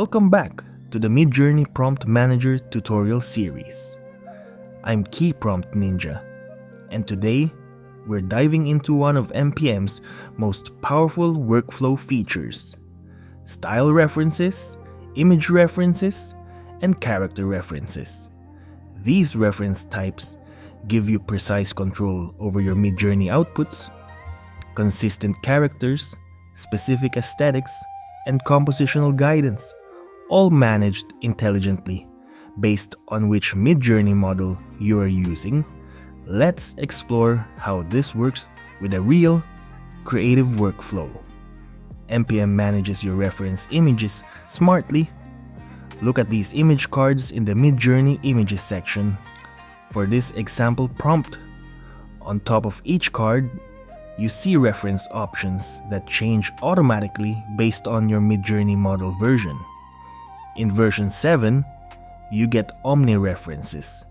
Welcome back to the Midjourney Prompt Manager tutorial series. I'm Key Prompt Ninja, and today we're diving into one of MPM's most powerful workflow features: style references, image references, and character references. These reference types give you precise control over your Midjourney outputs, consistent characters, specific aesthetics, and compositional guidance, all managed intelligently based on which Midjourney model you are using. Let's explore how this works with a real, creative workflow. MPM manages your reference images smartly. Look at these image cards in the Midjourney Images section. For this example prompt, on top of each card, you see reference options that change automatically based on your Midjourney model version. In version 7, you get Omni References,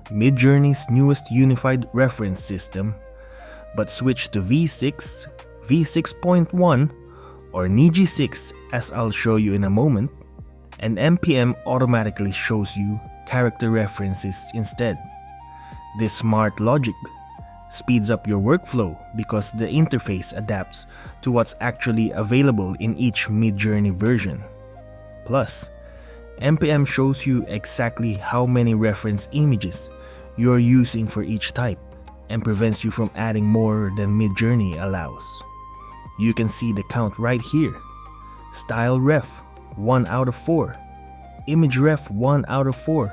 Midjourney's newest unified reference system, but switch to V6, V6.1, or Niji 6 as I'll show you in a moment, and MPM automatically shows you character references instead. This smart logic speeds up your workflow because the interface adapts to what's actually available in each Midjourney version. Plus, MPM shows you exactly how many reference images you're using for each type and prevents you from adding more than Midjourney allows. You can see the count right here. Style ref 1 out of 4, image ref 1 out of 4,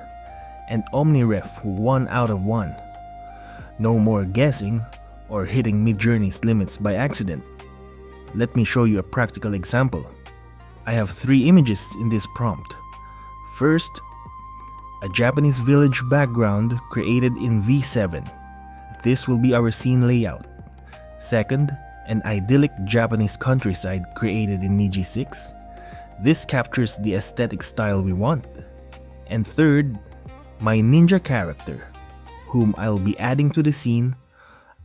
and Omni ref 1 out of 1. No more guessing or hitting Midjourney's limits by accident. Let me show you a practical example. I have 3 images in this prompt. First, a Japanese village background created in V7. This will be our scene layout. Second, an idyllic Japanese countryside created in Niji 6. This captures the aesthetic style we want. And third, my ninja character, whom I'll be adding to the scene.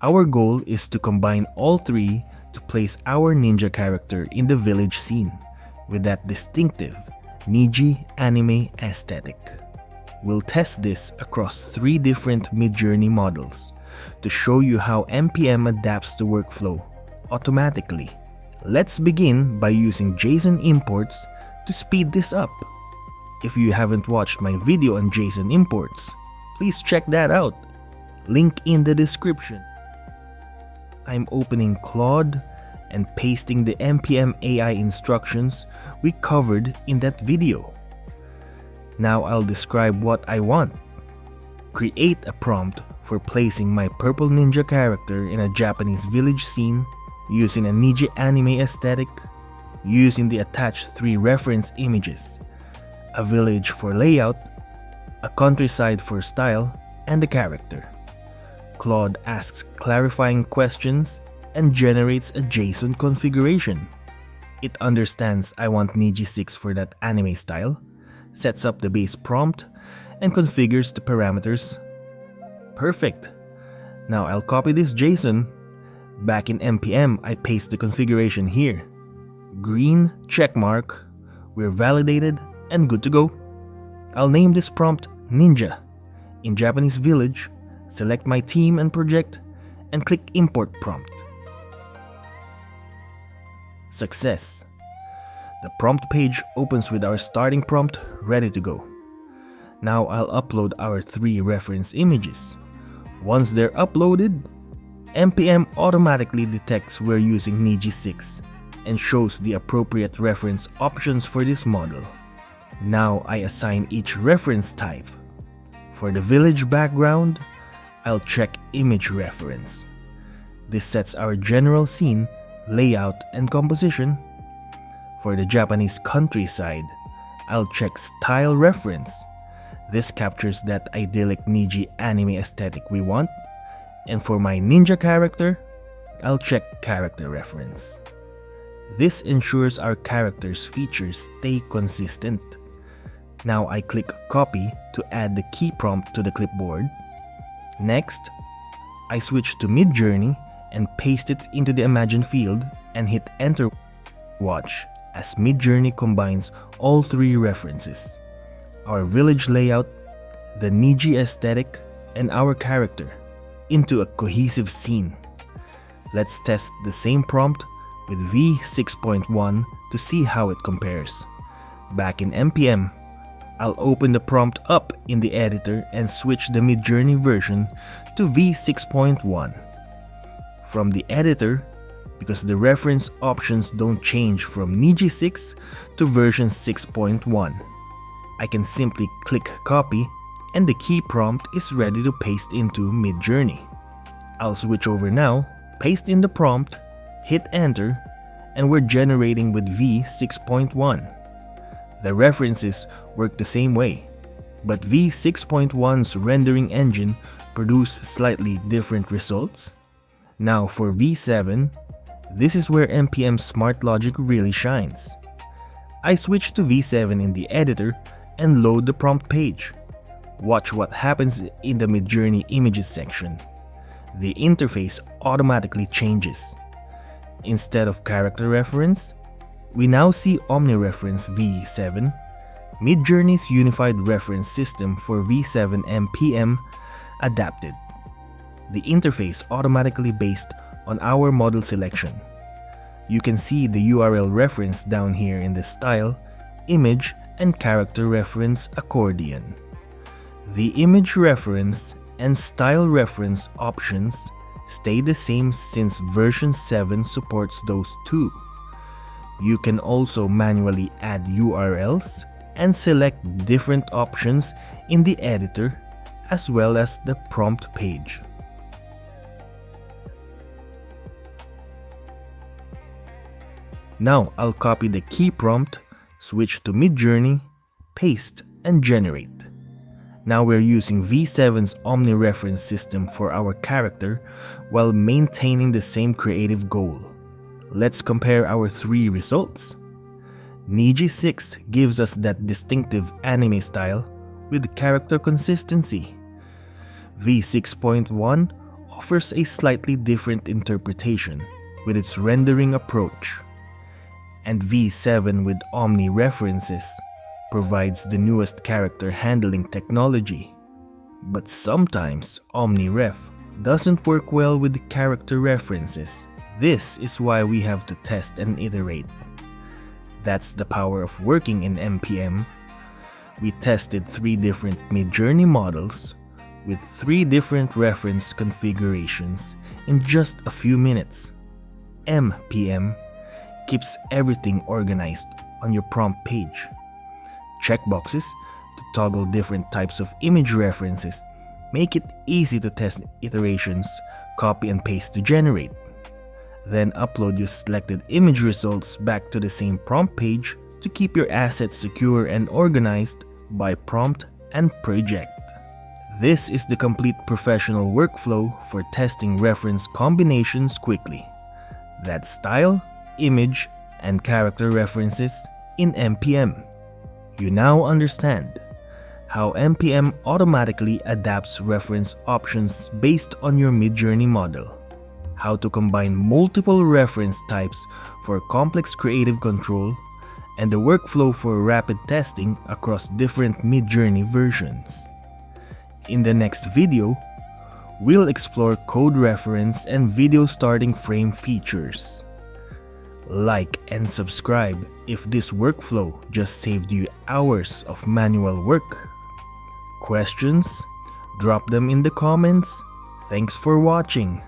Our goal is to combine all 3 to place our ninja character in the village scene with that distinctive Niji anime aesthetic. We'll test this across 3 different Midjourney models to show you how MPM adapts the workflow automatically. Let's begin by using JSON Imports to speed this up. If you haven't watched my video on JSON Imports, please check that out. Link in the description. I'm opening Claude and pasting the MPM AI instructions we covered in that video. Now I'll describe what I want. Create a prompt for placing my purple ninja character in a Japanese village scene using a Niji anime aesthetic, using the attached 3 reference images: a village for layout, a countryside for style, and a character. Claude asks clarifying questions and generates a JSON configuration. It understands I want Niji 6 for that anime style, sets up the base prompt, and configures the parameters. Perfect! Now I'll copy this JSON. Back in MPM, I paste the configuration here. Green checkmark, we're validated and good to go. I'll name this prompt Ninja. In Japanese village, select my team and project, and click Import Prompt. Success! The prompt page opens with our starting prompt ready to go. Now I'll upload our 3 reference images. Once they're uploaded, MPM automatically detects we're using Niji 6 and shows the appropriate reference options for this model. Now I assign each reference type. For the village background, I'll check image reference. This sets our general scene, layout, and composition. For the Japanese countryside, I'll check style reference. This captures that idyllic Niji anime aesthetic we want. And for my ninja character, I'll check character reference. This ensures our character's features stay consistent. Now I click copy to add the key prompt to the clipboard. Next, I switch to Midjourney and paste it into the Imagine field and hit enter. Watch, as Midjourney combines all three references: our village layout, the Niji aesthetic, and our character, into a cohesive scene. Let's test the same prompt with V6.1 to see how it compares. Back in MPM, I'll open the prompt up in the editor and switch the Midjourney version to V6.1. From the editor, because the reference options don't change from Niji 6 to version 6.1, I can simply click copy and the key prompt is ready to paste into Midjourney. I'll switch over now, paste in the prompt, hit enter, and we're generating with V6.1. The references work the same way, but V6.1's rendering engine produced slightly different results. Now for V7, this is where MPM's smart logic really shines. I switch to V7 in the editor and load the prompt page. Watch what happens in the Midjourney images section. The interface automatically changes. Instead of character reference, we now see Omni Reference V7, Midjourney's unified reference system for V7 MPM adapted. The interface automatically based on our model selection. You can see the URL reference down here in the style, image, and character reference accordion. The image reference and style reference options stay the same since version 7 supports those too. You can also manually add URLs and select different options in the editor as well as the prompt page. Now I'll copy the key prompt, switch to Midjourney, paste, and generate. Now we're using V7's Omni Reference system for our character while maintaining the same creative goal. Let's compare our three results. Niji 6 gives us that distinctive anime style with character consistency. V6.1 offers a slightly different interpretation with its rendering approach. And V7 with Omni References provides the newest character handling technology. But sometimes Omni Ref doesn't work well with the character references. This is why we have to test and iterate. That's the power of working in MPM. We tested 3 different Midjourney models with 3 different reference configurations in just a few minutes. MPM keeps everything organized on your prompt page. Checkboxes to toggle different types of image references make it easy to test iterations, copy and paste to generate. Then upload your selected image results back to the same prompt page to keep your assets secure and organized by prompt and project. This is the complete professional workflow for testing reference combinations quickly. That's style, image, and character references in MPM. You now understand how MPM automatically adapts reference options based on your Midjourney model, how to combine multiple reference types for complex creative control, and the workflow for rapid testing across different Midjourney versions. In the next video, we'll explore code reference and video starting frame features. Like and subscribe if this workflow just saved you hours of manual work. Questions? Drop them in the comments. Thanks for watching.